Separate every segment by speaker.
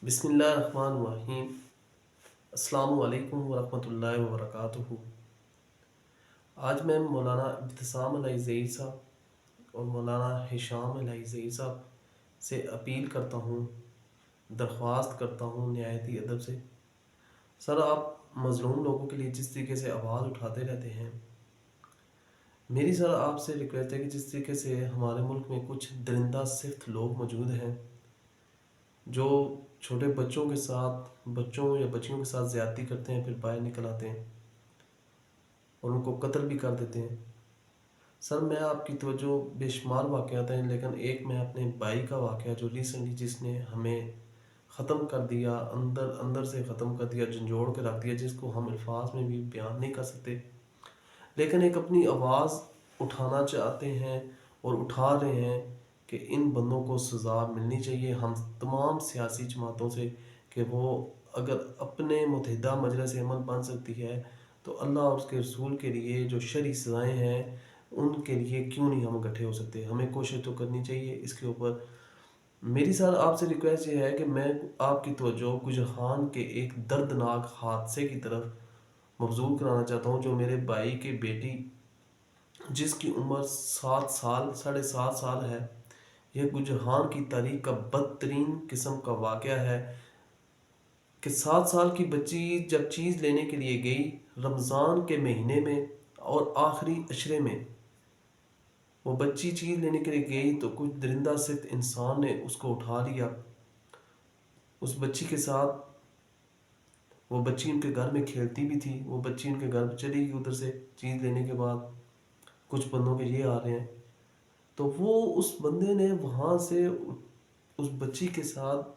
Speaker 1: بسم اللہ الرحمن الرحیم۔ السلام علیکم ورحمۃ اللہ وبرکاتہ۔ آج میں مولانا ابتسام علیہ زئی صاحب اور مولانا ہشام علیہ زئی صاحب سے اپیل کرتا ہوں، درخواست کرتا ہوں نہایتی ادب سے۔ سر، آپ مظلوم لوگوں کے لیے جس طریقے سے آواز اٹھاتے رہتے ہیں، میری سر آپ سے ریکویسٹ ہے کہ جس طریقے سے ہمارے ملک میں کچھ درندہ صفت لوگ موجود ہیں جو چھوٹے بچوں یا بچیوں کے ساتھ زیادتی کرتے ہیں، پھر باہر نکل آتے ہیں اور ان کو قتل بھی کر دیتے ہیں۔ سر، میں آپ کی توجہ بے شمار واقعات ہیں، لیکن ایک میں اپنے بھائی کا واقعہ جو ریسنٹلی جس نے ہمیں ختم کر دیا، اندر سے ختم کر دیا، جھنجھوڑ کے رکھ دیا، جس کو ہم الفاظ میں بھی بیان نہیں کر سکتے، لیکن ایک اپنی آواز اٹھانا چاہتے ہیں اور اٹھا رہے ہیں کہ ان بندوں کو سزا ملنی چاہیے ہم تمام سیاسی جماعتوں سے، کہ وہ اگر اپنے متحدہ مجلس عمل بن سکتی ہے تو اللہ اور اس کے رسول کے لیے جو شرعی سزائیں ہیں ان کے لیے کیوں نہیں ہم اکٹھے ہو سکتے۔ ہمیں کوشش تو کرنی چاہیے اس کے اوپر۔ میری سر آپ سے ریکویسٹ یہ ہے کہ میں آپ کی توجہ گجران کے ایک دردناک حادثے کی طرف مبذول کرانا چاہتا ہوں، جو میرے بھائی کی بیٹی جس کی عمر 7 سال ہے، یہ گجران کی تاریخ کا بدترین قسم کا واقعہ ہے کہ 7 سال کی بچی جب چیز لینے کے لیے گئی رمضان کے مہینے میں اور آخری عشرے میں، وہ بچی چیز لینے کے لیے گئی تو کچھ درندہ صفت انسان نے اس کو اٹھا لیا، اس بچی کے ساتھ۔ وہ بچی ان کے گھر میں کھیلتی بھی تھی، وہ بچی ان کے گھر میں چلی گئی ادھر سے چیز لینے کے بعد، کچھ بندوں کے یہ آ رہے ہیں، تو وہ اس بندے نے وہاں سے اس بچی کے ساتھ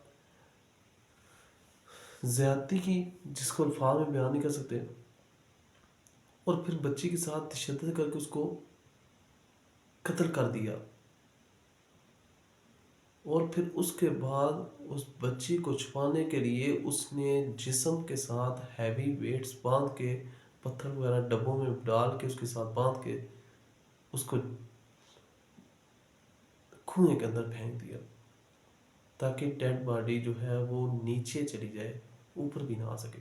Speaker 1: زیادتی کی جس کو الفاظ میں بیان نہیں کر سکتے، اور پھر بچی کے ساتھ تشدد کر کے اس کو قتل کر دیا، اور پھر اس کے بعد اس بچی کو چھپانے کے لیے اس نے جسم کے ساتھ ہیوی ویٹس باندھ کے، پتھر وغیرہ ڈبوں میں ڈال کے اس کے ساتھ باندھ کے اس کو کنویں کے اندر پھینک دیا، تاکہ ڈیڈ باڈی جو ہے وہ نیچے چلی جائے، اوپر بھی نہ آ سکے۔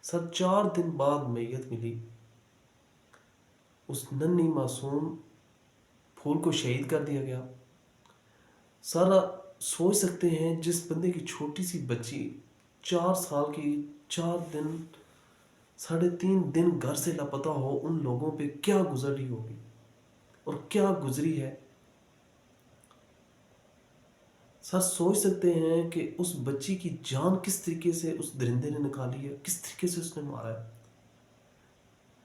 Speaker 1: سر، 4 دن بعد میت ملی، اس ننھی معصوم پھول کو شہید کر دیا گیا۔ سر، سوچ سکتے ہیں جس بندے کی چھوٹی سی بچی 4 سال کی 4 دن 3.5 دن گھر سے لاپتہ ہو، ان لوگوں پہ کیا گزر رہی ہوگی اور کیا گزری ہے۔ سر، سوچ سکتے ہیں کہ اس بچی کی جان کس طریقے سے اس درندے نے نکالی ہے، کس طریقے سے اس نے مارا ہے۔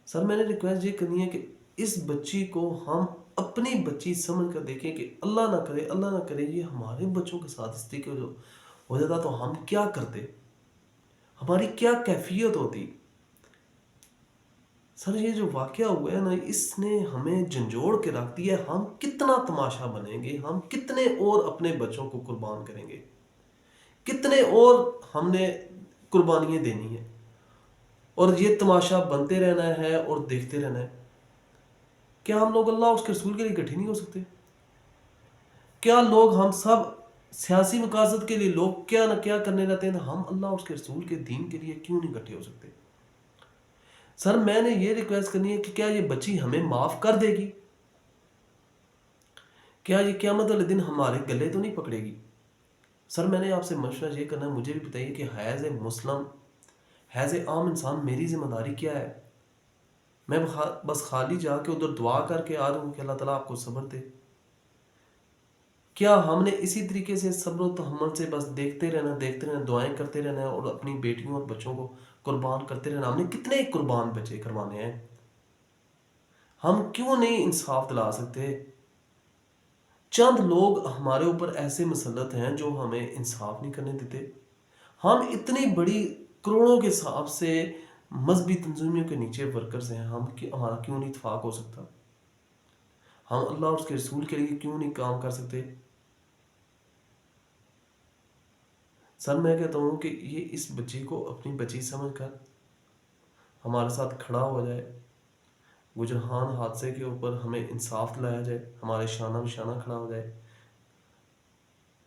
Speaker 1: سر، میں نے ریکویسٹ یہ کرنی ہے کہ اس بچی کو ہم اپنی بچی سمجھ کر دیکھیں کہ اللہ نہ کرے یہ ہمارے بچوں کے ساتھ اس طریقے جو ہو جاتا تو ہم کیا کرتے، ہماری کیا کیفیت ہوتی۔ سر، یہ جو واقعہ ہوا ہے نا، اس نے ہمیں جھنجھوڑ کے رکھ دیا ہے۔ ہم کتنا تماشا بنیں گے، ہم کتنے اور اپنے بچوں کو قربان کریں گے، کتنے اور ہم نے قربانیاں دینی ہیں، اور یہ تماشا بنتے رہنا ہے اور دیکھتے رہنا ہے۔ کیا ہم لوگ اللہ اور اس کے رسول کے لیے اکٹھے نہیں ہو سکتے؟ کیا لوگ ہم سب سیاسی مقاصد کے لیے لوگ کیا نہ کیا کرنے رہتے ہیں، ہم اللہ اور اس کے رسول کے دین کے لیے کیوں نہیں اکٹھے ہو سکتے؟ سر، میں نے یہ ریکویسٹ کرنی ہے کہ کیا یہ بچی ہمیں معاف کر دے گی؟ کیا یہ قیامت والے دن ہمارے گلے تو نہیں پکڑے گی؟ سر، میں نے آپ سے مشورہ یہ کرنا ہے، مجھے بھی بتائیے کہ حیض مسلم، حیض عام انسان، میری ذمہ داری کیا ہے؟ میں بس خالی جا کے ادھر دعا کر کے آ رہا ہوں کہ اللہ تعالیٰ آپ کو صبر دے؟ کیا ہم نے اسی طریقے سے صبر و تحمل سے بس دیکھتے رہنا، دعائیں کرتے رہنا اور اپنی بیٹیوں اور بچوں کو قربان کرتے رہنا؟ ہم نے کتنے قربان بچے کروانے ہیں؟ ہم کیوں نہیں انصاف دلا سکتے؟ چند لوگ ہمارے اوپر ایسے مسلط ہیں جو ہمیں انصاف نہیں کرنے دیتے۔ ہم اتنی بڑی کروڑوں کے حساب سے مذہبی تنظیموں کے نیچے ورکرز ہیں، ہمارا کیوں نہیں اتفاق ہو سکتا؟ ہم اللہ اور اس کے رسول کے لیے کیوں نہیں کام کر سکتے؟ سر، میں کہتا ہوں کہ یہ اس بچی کو اپنی بچی سمجھ کر ہمارے ساتھ کھڑا ہو جائے، گجران حادثے کے اوپر ہمیں انصاف دلایا جائے، ہمارے شانہ بشانہ کھڑا ہو جائے،